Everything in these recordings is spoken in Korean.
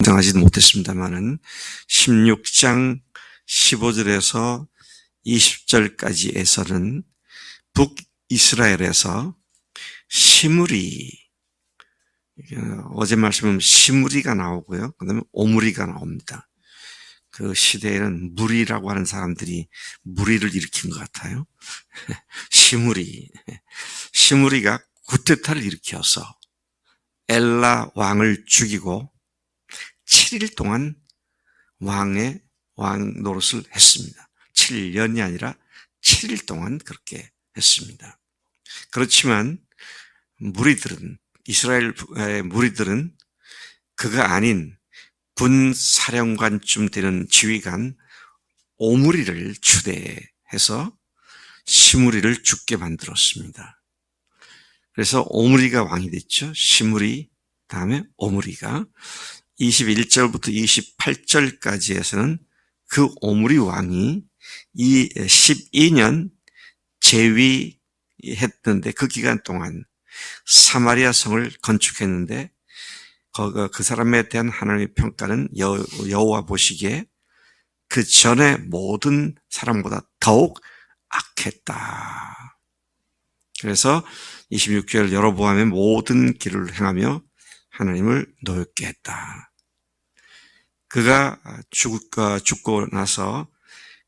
감당하지도 못했습니다만은 16장 15절에서 20절까지에서는 북이스라엘에서 시므리, 어제 말씀은 시므리가 나오고요. 그 다음에 오므리가 나옵니다. 그 시대에는 무리라고 하는 사람들이 무리를 일으킨 것 같아요. 시므리가 쿠데타를 일으켜서 엘라 왕을 죽이고 7일 동안 왕 노릇을 했습니다. 7년이 아니라 7일 동안 그렇게 했습니다. 그렇지만 이스라엘의 무리들은 그가 아닌 군 사령관쯤 되는 지휘관 오므리를 추대해서 시므리를 죽게 만들었습니다. 그래서 오므리가 왕이 됐죠. 시므리 다음에 오므리가 21절부터 28절까지에서는 그 오므리 왕이 이 12년 재위했는데 그 기간 동안 사마리아 성을 건축했는데 그 사람에 대한 하나님의 평가는 여호와 보시기에 그 전에 모든 사람보다 더욱 악했다. 그래서 26절 여로보암의 모든 길을 행하며 하나님을 노엽게 했다. 그가 죽고 나서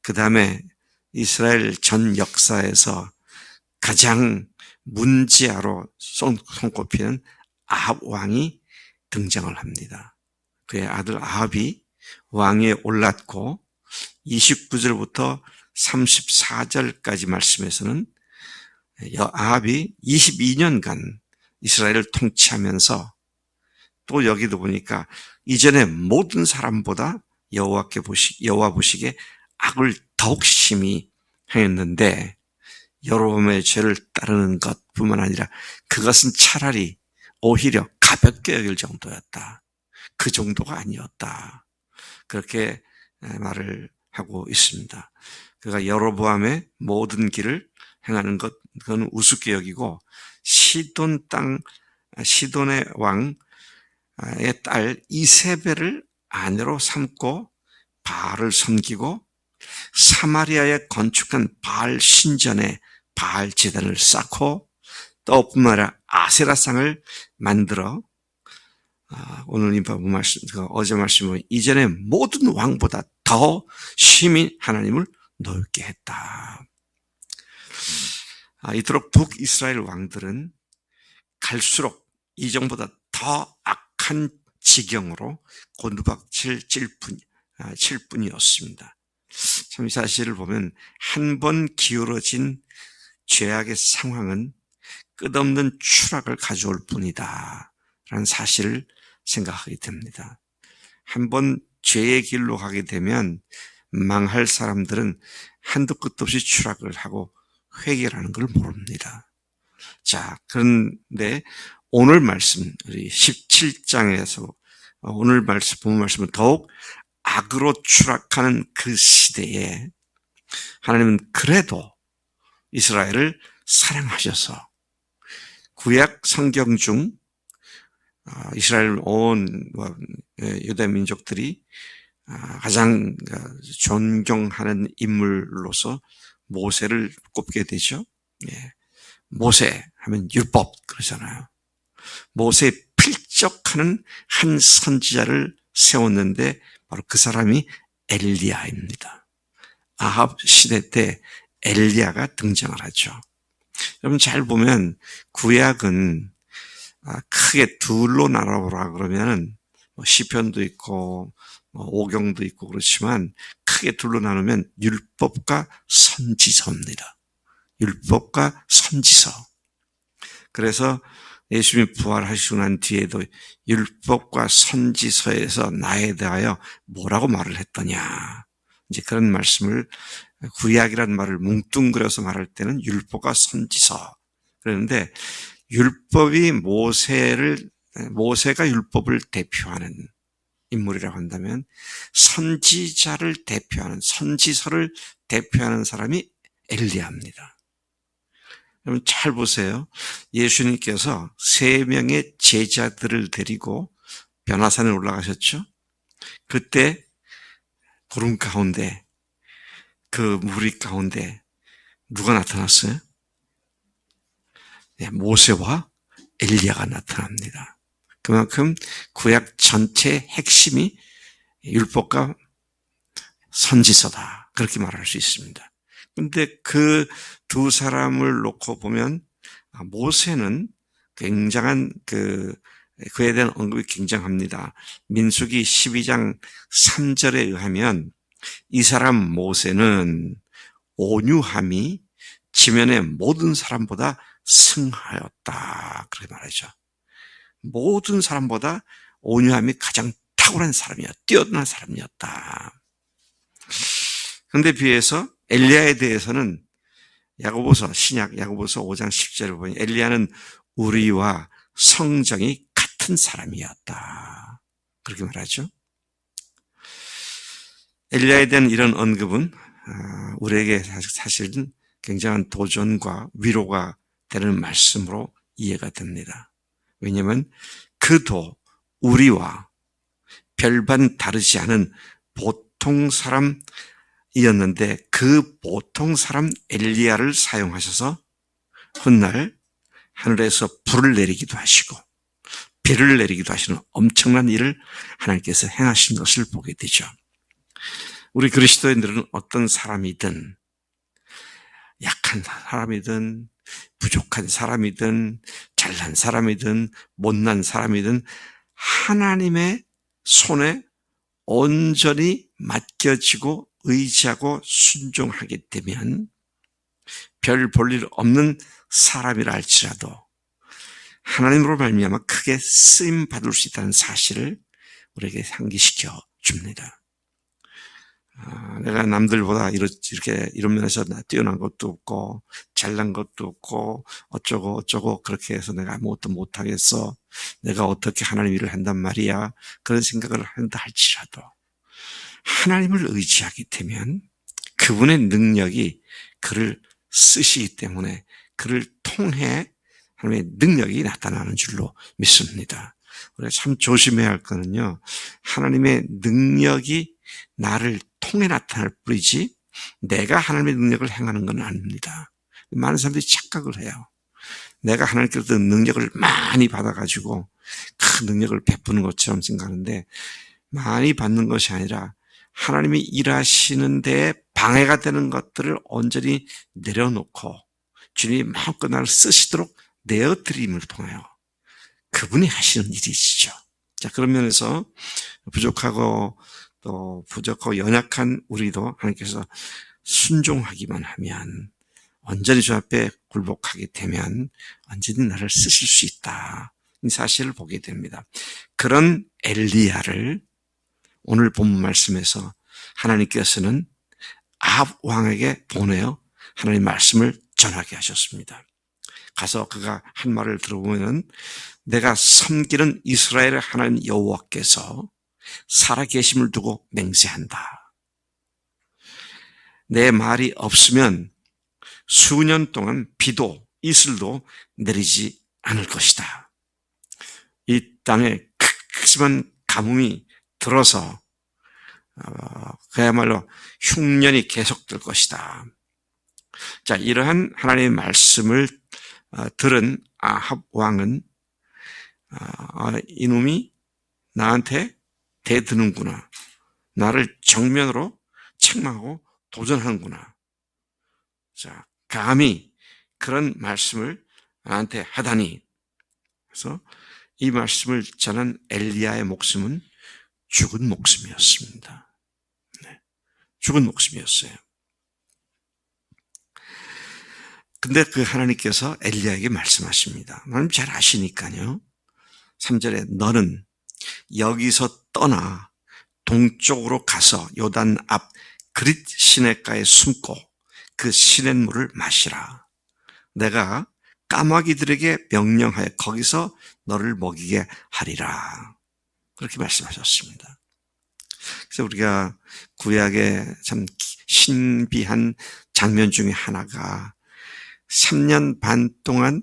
그 다음에 이스라엘 전 역사에서 가장 문지아로 손꼽히는 아합 왕이 등장을 합니다. 그의 아들 아합이 왕위에 올랐고 29절부터 34절까지 말씀에서는 아합이 22년간 이스라엘을 통치하면서 또 여기도 보니까 이전에 모든 사람보다 여호와 보시기에 악을 더욱 심히 행했는데 여로보암의 죄를 따르는 것뿐만 아니라 그것은 차라리 오히려 가볍게 여길 정도였다. 그 정도가 아니었다. 그렇게 말을 하고 있습니다. 그가 여로보암의 모든 길을 행하는 것, 그건 우습게 여기고 시돈의 왕의 딸 이세벨을 아내로 삼고 바알을 섬기고 사마리아에 건축한 바알 신전에 바알 제단을 쌓고 또 뿐만 아니라 아세라상을 만들어 오늘 어제 말씀은 이전에 모든 왕보다 더 심히 하나님을 노엽게 했다. 이토록 북이스라엘 왕들은 갈수록 이전보다 더 악한 지경으로 곤두박질 칠 뿐이었습니다. 참 이 사실을 보면 한 번 기울어진 죄악의 상황은 끝없는 추락을 가져올 뿐이다 라는 사실을 생각하게 됩니다. 한 번 죄의 길로 가게 되면 망할 사람들은 한도 끝도 없이 추락을 하고 회개라는 걸 모릅니다. 자, 그런데 오늘 말씀, 우리 17장에서 오늘 본 말씀은 더욱 악으로 추락하는 그 시대에 하나님은 그래도 이스라엘을 사랑하셔서 구약 성경 중 이스라엘 온 유대 민족들이 가장 존경하는 인물로서 모세를 꼽게 되죠. 모세 하면 율법 그러잖아요. 모세에 필적하는 한 선지자를 세웠는데 바로 그 사람이 엘리야입니다. 아합 시대 때 엘리야가 등장을 하죠. 여러분 잘 보면 구약은 크게 둘로 나눠보라 그러면은 시편도 있고 오경도 있고 그렇지만 크게 둘로 나누면 율법과 선지서입니다. 율법과 선지서. 그래서 예수님이 부활하시고 난 뒤에도 율법과 선지서에서 나에 대하여 뭐라고 말을 했더냐. 이제 그런 말씀을 구약이라는 말을 뭉뚱그려서 말할 때는 율법과 선지서. 그런데 율법이 모세가 율법을 대표하는 인물이라고 한다면 선지자를 대표하는 선지서를 대표하는 사람이 엘리야입니다. 여러분 잘 보세요. 예수님께서 3명의 제자들을 데리고 변화산에 올라가셨죠. 그때 구름 가운데, 그 무리 가운데 누가 나타났어요? 네, 모세와 엘리야가 나타납니다. 그만큼 구약 전체의 핵심이 율법과 선지서다, 그렇게 말할 수 있습니다. 근데 그 두 사람을 놓고 보면 모세는 굉장한 그에 대한 언급이 굉장합니다. 민수기 12장 3절에 의하면 이 사람 모세는 온유함이 지면의 모든 사람보다 승하였다, 그렇게 말하죠. 모든 사람보다 온유함이 가장 탁월한 사람이었다, 뛰어난 사람이었다. 그런데 비해서 엘리야에 대해서는 신약 야고보서 5장 10절을 보니 엘리야는 우리와 성정이 같은 사람이었다, 그렇게 말하죠. 엘리야에 대한 이런 언급은 우리에게 사실은 굉장한 도전과 위로가 되는 말씀으로 이해가 됩니다. 왜냐하면 그도 우리와 별반 다르지 않은 보통 사람이었는데 그 보통 사람 엘리야를 사용하셔서 훗날 하늘에서 불을 내리기도 하시고 비를 내리기도 하시는 엄청난 일을 하나님께서 행하신 것을 보게 되죠. 우리 그리스도인들은 어떤 사람이든, 약한 사람이든 부족한 사람이든 잘난 사람이든 못난 사람이든 하나님의 손에 온전히 맡겨지고 의지하고 순종하게 되면 별 볼 일 없는 사람이라 할지라도 하나님으로 말미암아 크게 쓰임 받을 수 있다는 사실을 우리에게 상기시켜 줍니다. 내가 남들보다 이렇게 이런 면에서 뛰어난 것도 없고 잘난 것도 없고 어쩌고 그렇게 해서 내가 아무것도 못하겠어, 내가 어떻게 하나님 일을 한단 말이야, 그런 생각을 한다 할지라도 하나님을 의지하게 되면 그분의 능력이 그를 쓰시기 때문에 그를 통해 하나님의 능력이 나타나는 줄로 믿습니다. 우리가 참 조심해야 할 거는요, 하나님의 능력이 나를 통해 나타날 뿐이지 내가 하나님의 능력을 행하는 건 아닙니다. 많은 사람들이 착각을 해요. 내가 하나님께로부터 능력을 많이 받아가지고 큰 능력을 베푸는 것처럼 생각하는데, 많이 받는 것이 아니라 하나님이 일하시는 데에 방해가 되는 것들을 온전히 내려놓고 주님이 마음껏 나를 쓰시도록 내어드림을 통하여 그분이 하시는 일이시죠. 자, 그런 면에서 부족하고 연약한 우리도 하나님께서 순종하기만 하면, 온전히 주 앞에 굴복하게 되면 언제든 나를 쓰실 수 있다, 이 사실을 보게 됩니다. 그런 엘리야를 오늘 본문 말씀에서 하나님께서는 아합 왕에게 보내어 하나님 말씀을 전하게 하셨습니다. 가서 그가 한 말을 들어보면, 내가 섬기는 이스라엘의 하나님 여호와께서 살아계심을 두고 맹세한다. 내 말이 없으면 수년 동안 비도 이슬도 내리지 않을 것이다. 이 땅에 극심한 가뭄이 들어서 그야말로 흉년이 계속될 것이다. 자, 이러한 하나님의 말씀을 들은 아합 왕은 이놈이 나한테 대드는구나, 나를 정면으로 책망하고 도전하는구나, 자, 감히 그런 말씀을 나한테 하다니. 그래서 이 말씀을 전한 엘리야의 목숨은 죽은 목숨이었습니다. 네, 죽은 목숨이었어요. 근데 그 하나님께서 엘리야에게 말씀하십니다. 하나님 잘 아시니까요. 3절에 너는 여기서 떠나 동쪽으로 가서 요단 앞 그릿 시냇가에 숨고 그 시냇물을 마시라. 내가 까마귀들에게 명령하여 거기서 너를 먹이게 하리라. 그렇게 말씀하셨습니다. 그래서 우리가 구약의 참 신비한 장면 중에 하나가 3년 반 동안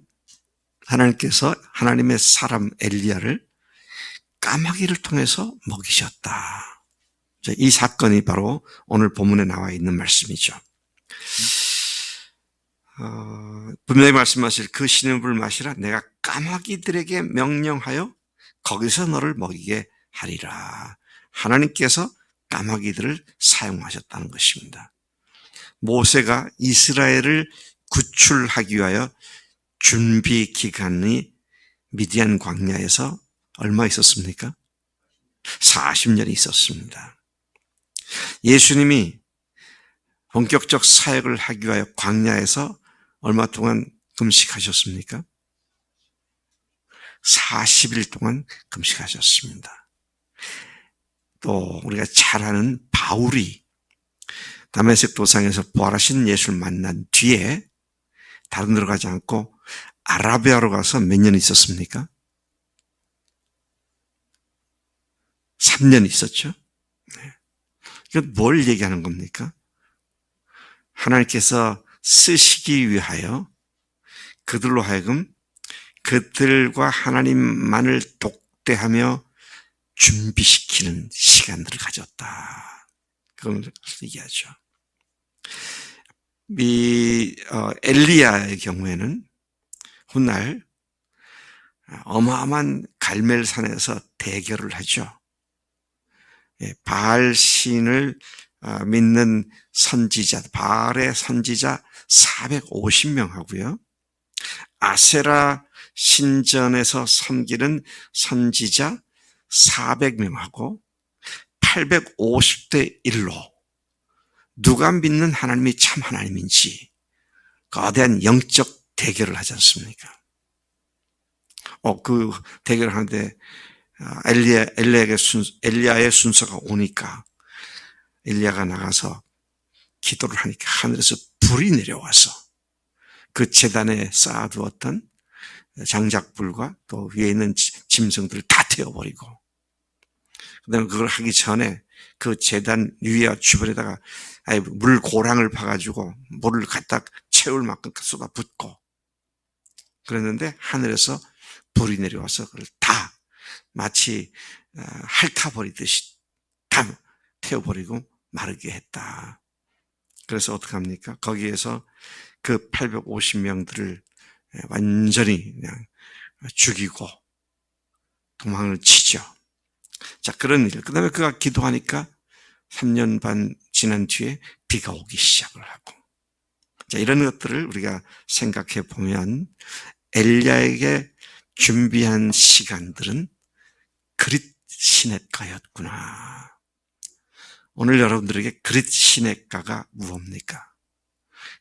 하나님께서 하나님의 사람 엘리야를 까마귀를 통해서 먹이셨다. 이 사건이 바로 오늘 본문에 나와 있는 말씀이죠. 분명히 말씀하실 그 시냇물을 마시라. 내가 까마귀들에게 명령하여 거기서 너를 먹이게 하리라. 하나님께서 까마귀들을 사용하셨다는 것입니다. 모세가 이스라엘을 구출하기 위하여 준비 기간이 미디안 광야에서 얼마 있었습니까? 40년이 있었습니다. 예수님이 본격적 사역을 하기 위하여 광야에서 얼마 동안 금식하셨습니까? 40일 동안 금식하셨습니다. 또 우리가 잘 아는 바울이 다메섹 도상에서 부활하신 예수를 만난 뒤에 다른 데로 가지 않고 아라비아로 가서 몇 년 있었습니까? 3년 있었죠. 이건 뭘 얘기하는 겁니까? 하나님께서 쓰시기 위하여 그들로 하여금 그들과 하나님만을 독대하며 준비시키는 시간들을 가졌다. 그걸 얘기하죠. 엘리야의 경우에는 훗날 어마어마한 갈멜산에서 대결을 하죠. 바알 신을 믿는 선지자, 바알의 선지자 450명 하고요. 아세라 신전에서 섬기는 선지자 400명하고 850대 1로 누가 믿는 하나님이 참 하나님인지 거대한 영적 대결을 하지 않습니까? 그 대결을 하는데 엘리야의 순서가 오니까 엘리야가 나가서 기도를 하니까 하늘에서 불이 내려와서 그 제단에 쌓아두었던 장작불과 또 위에 있는 짐승들을 다 태워버리고, 그다음에 그걸 하기 전에 그 제단 위와 주변에다가 물 고랑을 파가지고 물을 갖다 채울 만큼 쏟아붓고 그랬는데 하늘에서 불이 내려와서 그걸 다 마치 핥아버리듯이 다 태워버리고 마르게 했다. 그래서 어떡합니까? 거기에서 그 850명들을 완전히 그냥 죽이고 도망을 치죠. 자, 그런 일. 그 다음에 그가 기도하니까 3년 반 지난 뒤에 비가 오기 시작을 하고. 자, 이런 것들을 우리가 생각해 보면 엘리야에게 준비한 시간들은 그릿 시냇가였구나. 오늘 여러분들에게 그릿 시냇가가 무엇입니까?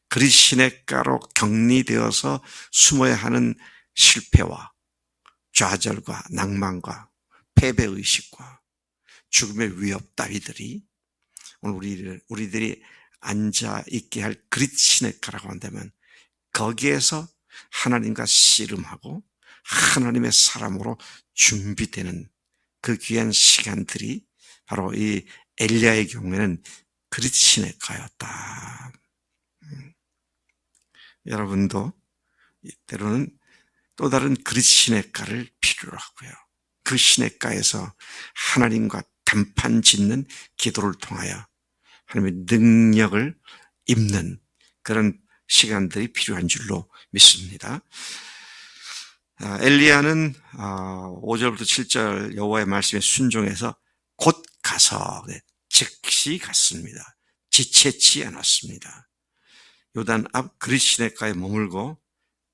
그릿 시냇가로 격리되어서 숨어야 하는 실패와 좌절과 낭만과 패배의식과 죽음의 위협 따위들이 오늘 우리들이 앉아있게 할 그릿 시냇가라고 한다면 거기에서 하나님과 씨름하고 하나님의 사람으로 준비되는 그 귀한 시간들이 바로 이 엘리야의 경우에는 그릿 시냇가였다. 여러분도 때로는 또 다른 그릿 시냇가를 필요로 하고요. 그 시냇가에서 하나님과 단판 짓는 기도를 통하여 하나님의 능력을 입는 그런 시간들이 필요한 줄로 믿습니다. 엘리야는 5절부터 7절 여호와의 말씀에 순종해서 곧 가서 즉시 갔습니다. 지체치 않았습니다. 요단 앞 그릿 시냇가에 머물고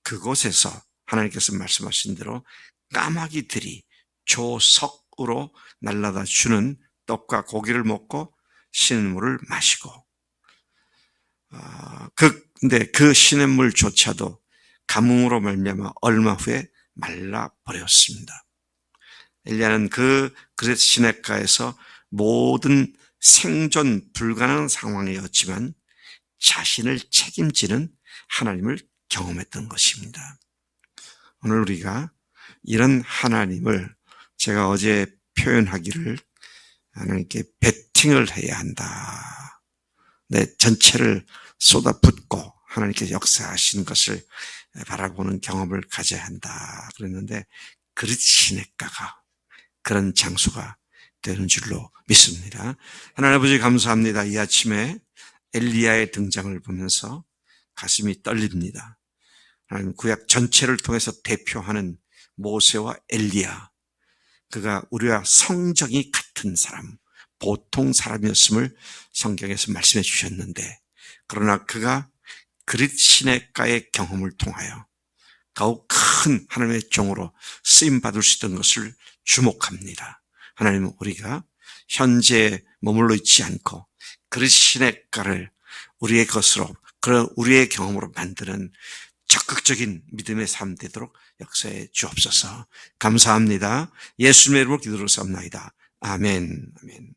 그곳에서 하나님께서 말씀하신 대로 까마귀들이 조석으로 날라다 주는 떡과 고기를 먹고 시냇물을 마시고, 근데 그 시냇물조차도 가뭄으로 말미암아 얼마 후에 말라버렸습니다. 엘리야는 그 그릿 시냇가에서 모든 생존 불가능한 상황이었지만 자신을 책임지는 하나님을 경험했던 것입니다. 오늘 우리가 이런 하나님을 제가 어제 표현하기를 하나님께 베팅을 해야 한다. 내 전체를 쏟아붓고 하나님께서 역사하신 것을 바라보는 경험을 가져야 한다. 그랬는데 그릿 시냇가가 그런 장소가 되는 줄로 믿습니다. 하나님 아버지 감사합니다. 이 아침에 엘리야의 등장을 보면서 가슴이 떨립니다. 하나님 구약 전체를 통해서 대표하는 모세와 엘리야, 그가 우리와 성정이 같은 사람, 보통 사람이었음을 성경에서 말씀해 주셨는데, 그러나 그가 그릿 시냇가의 경험을 통하여 더욱 큰 하나님의 종으로 쓰임받을 수 있던 것을 주목합니다. 하나님은 우리가 현재 머물러 있지 않고 그릿 시냇가를 우리의 것으로, 그런 우리의 경험으로 만드는 적극적인 믿음의 삶 되도록 역사해 주옵소서. 감사합니다. 예수님의 이름으로 기도로 삼나이다. 아멘. 아멘.